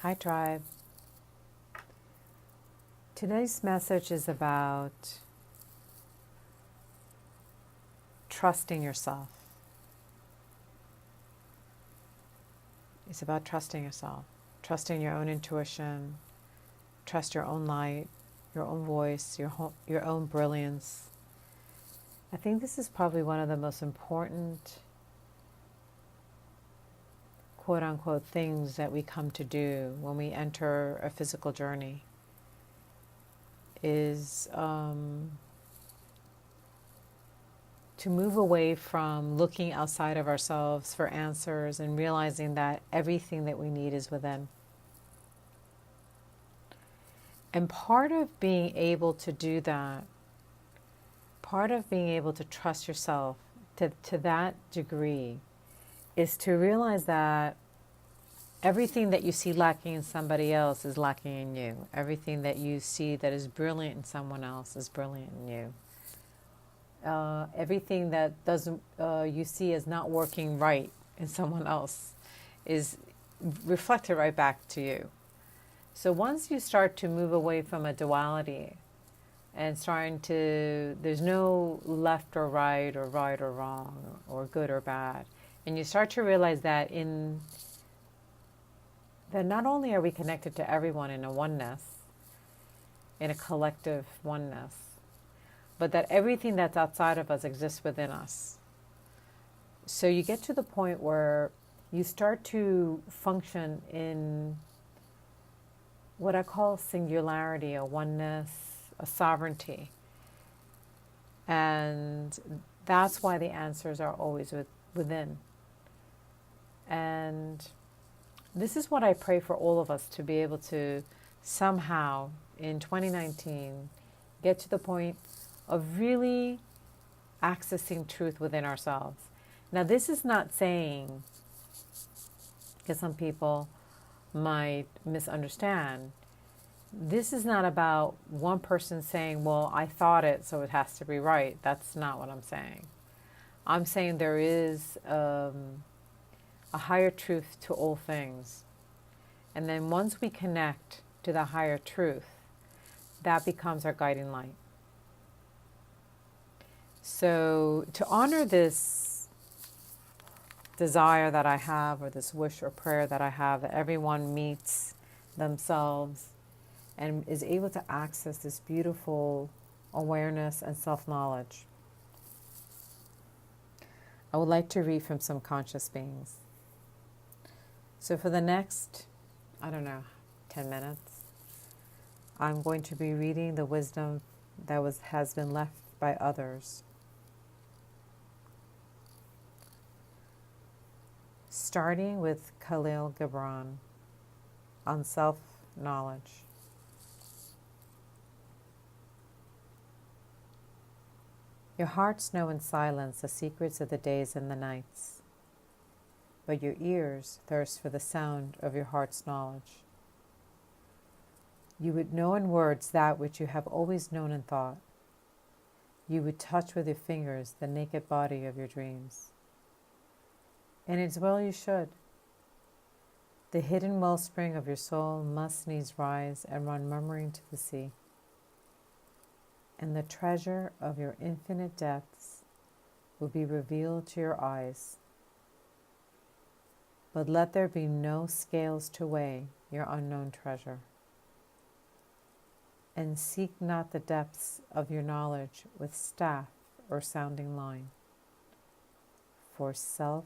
Hi, Tribe. Today's message is about trusting yourself. It's about trusting yourself, trusting your own intuition, trust your own light, your own voice, your own brilliance. I think this is probably one of the most important, quote unquote, things that we come to do when we enter a physical journey is to move away from looking outside of ourselves for answers and realizing that everything that we need is within. And part of being able to do that, part of being able to trust yourself to that degree, is to realize that everything that you see lacking in somebody else is lacking in you. Everything that you see that is brilliant in someone else is brilliant in you. Everything that doesn't you see as not working right in someone else is reflected right back to you. So once you start to move away from a duality and there's no left or right or wrong or good or bad, and you start to realize that that not only are we connected to everyone in a oneness, in a collective oneness, but that everything that's outside of us exists within us. So you get to the point where you start to function in what I call singularity, a oneness, a sovereignty. And that's why the answers are always within. And this is what I pray for all of us to be able to somehow in 2019 get to the point of really accessing truth within ourselves. Now, this is not saying, because some people might misunderstand, this is not about one person saying, well, I thought it, so it has to be right. That's not what I'm saying. I'm saying there is a higher truth to all things. And then once we connect to the higher truth, that becomes our guiding light. So to honor this desire that I have, or this wish or prayer that I have, that everyone meets themselves and is able to access this beautiful awareness and self-knowledge, I would like to read from some conscious beings. So for the next, 10 minutes, I'm going to be reading the wisdom that has been left by others. Starting with Khalil Gibran on self-knowledge. Your hearts know in silence the secrets of the days and the nights, but your ears thirst for the sound of your heart's knowledge. You would know in words that which you have always known in thought. You would touch with your fingers the naked body of your dreams. And it's well you should. The hidden wellspring of your soul must needs rise and run murmuring to the sea. And the treasure of your infinite depths will be revealed to your eyes. But let there be no scales to weigh your unknown treasure. And seek not the depths of your knowledge with staff or sounding line. For self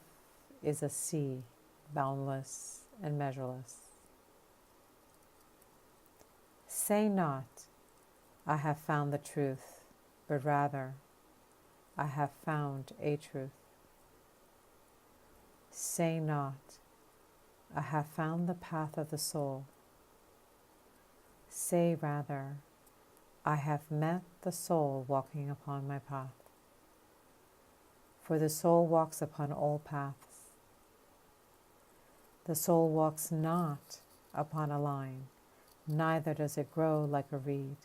is a sea, boundless and measureless. Say not, I have found the truth, but rather, I have found a truth. Say not, I have found the path of the soul. Say rather, I have met the soul walking upon my path. For the soul walks upon all paths. The soul walks not upon a line, neither does it grow like a reed.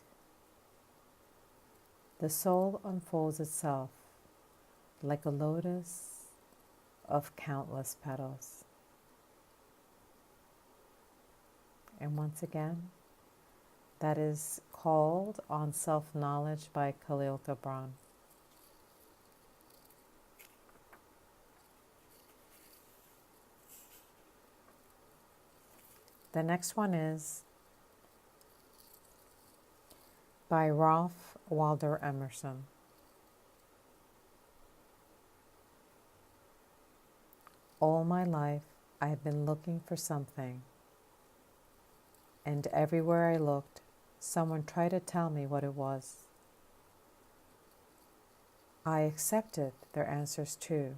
The soul unfolds itself like a lotus of countless petals. And once again, that is called On Self-Knowledge by Khalil Gibran. The next one is by Ralph Waldo Emerson. All my life, I have been looking for something, and everywhere I looked, someone tried to tell me what it was. I accepted their answers too,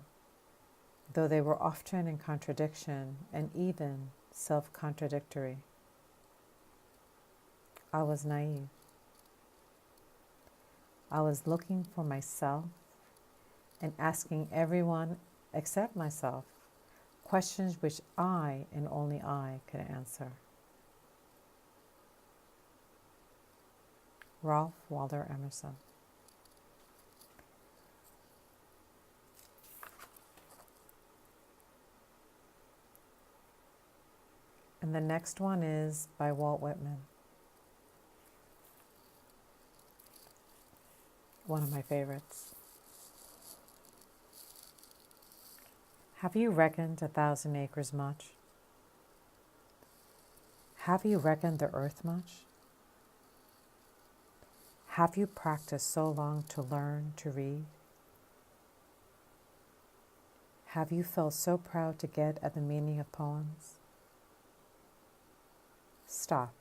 though they were often in contradiction and even self-contradictory. I was naive. I was looking for myself and asking everyone except myself questions which I and only I could answer. Ralph Waldo Emerson. And the next one is by Walt Whitman. One of my favorites. Have you reckoned 1,000 acres much? Have you reckoned the earth much? Have you practiced so long to learn to read? Have you felt so proud to get at the meaning of poems? Stop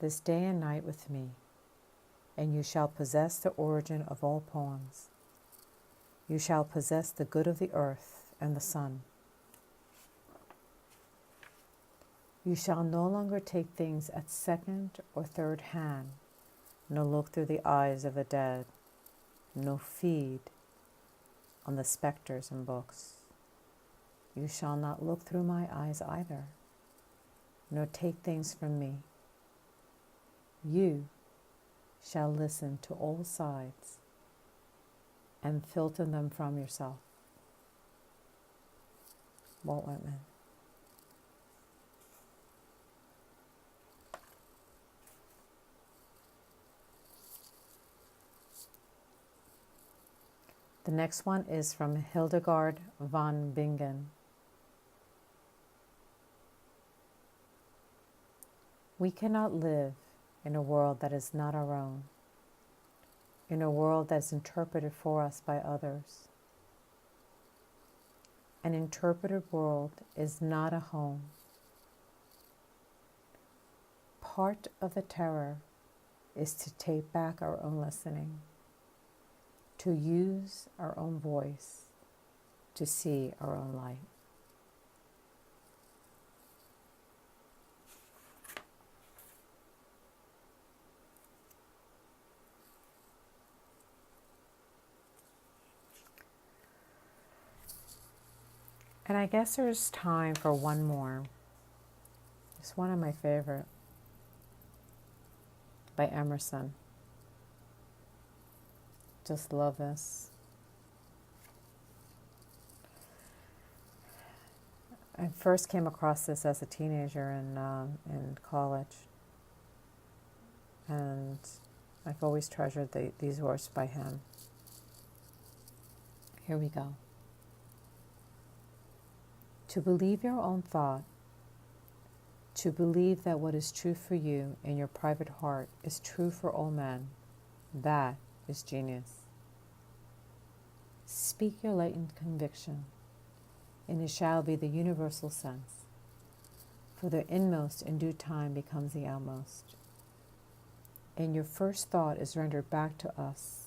this day and night with me, and you shall possess the origin of all poems. You shall possess the good of the earth and the sun. You shall no longer take things at second or third hand, nor look through the eyes of the dead, nor feed on the specters in books. You shall not look through my eyes either, nor take things from me. You shall listen to all sides and filter them from yourself. Walt Whitman. The next one is from Hildegard von Bingen. We cannot live in a world that is not our own, in a world that is interpreted for us by others. An interpreted world is not a home. Part of the terror is to take back our own listening, to use our own voice, to see our own light. And I guess there's time for one more. It's one of my favorite, by Emerson. Just love this. I first came across this as a teenager in college, and I've always treasured these words by him. Here we go. To believe your own thought, to believe that what is true for you in your private heart is true for all men, that is genius. Speak your latent conviction, and it shall be the universal sense, for the inmost in due time becomes the outmost. And your first thought is rendered back to us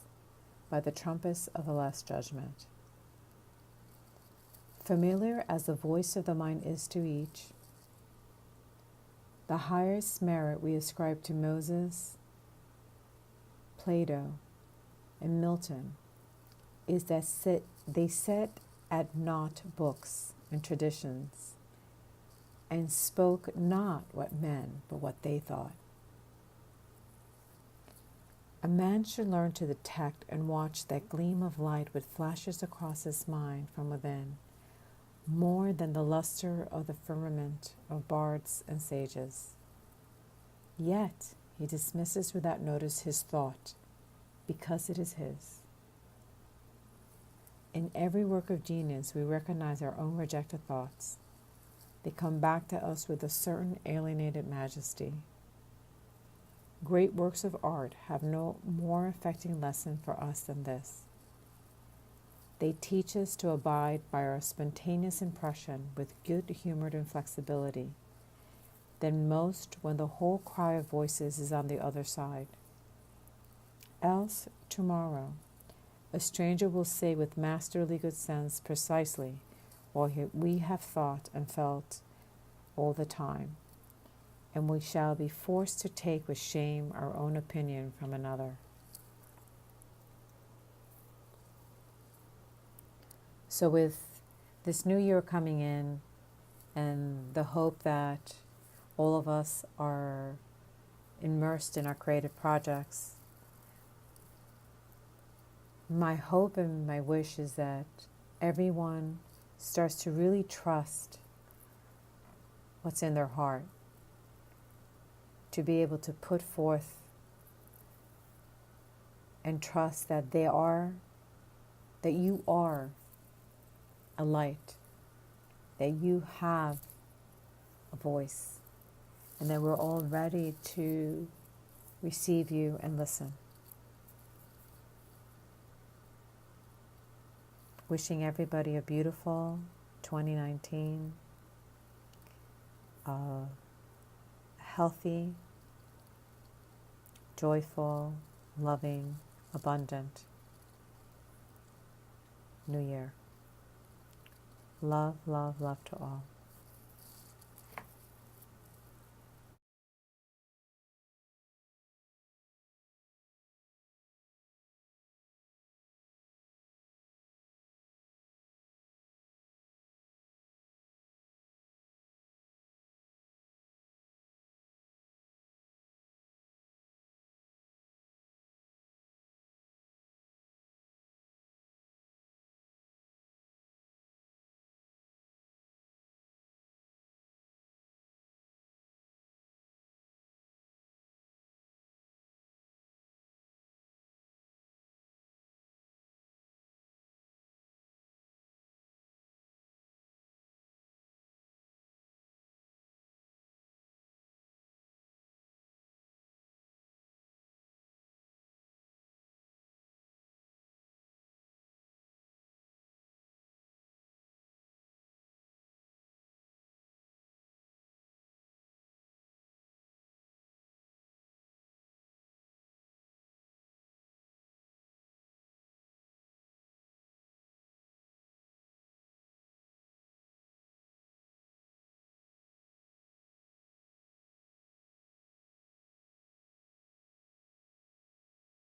by the trumpets of the last judgment. Familiar as the voice of the mind is to each, the highest merit we ascribe to Moses, Plato, and Milton is that they set at naught books and traditions, and spoke not what men, but what they thought. A man should learn to detect and watch that gleam of light which flashes across his mind from within, more than the luster of the firmament of bards and sages. Yet he dismisses without notice his thought, because it is his. In every work of genius, we recognize our own rejected thoughts. They come back to us with a certain alienated majesty. Great works of art have no more affecting lesson for us than this. They teach us to abide by our spontaneous impression with good-humored inflexibility than most when the whole cry of voices is on the other side. Else, tomorrow, a stranger will say with masterly good sense precisely what we have thought and felt all the time, and we shall be forced to take with shame our own opinion from another. So with this new year coming in and the hope that all of us are immersed in our creative projects, my hope and my wish is that everyone starts to really trust what's in their heart, to be able to put forth and trust that that you are a light, that you have a voice, and that we're all ready to receive you and listen. Wishing everybody a beautiful 2019, healthy, joyful, loving, abundant New Year. Love, love, love to all.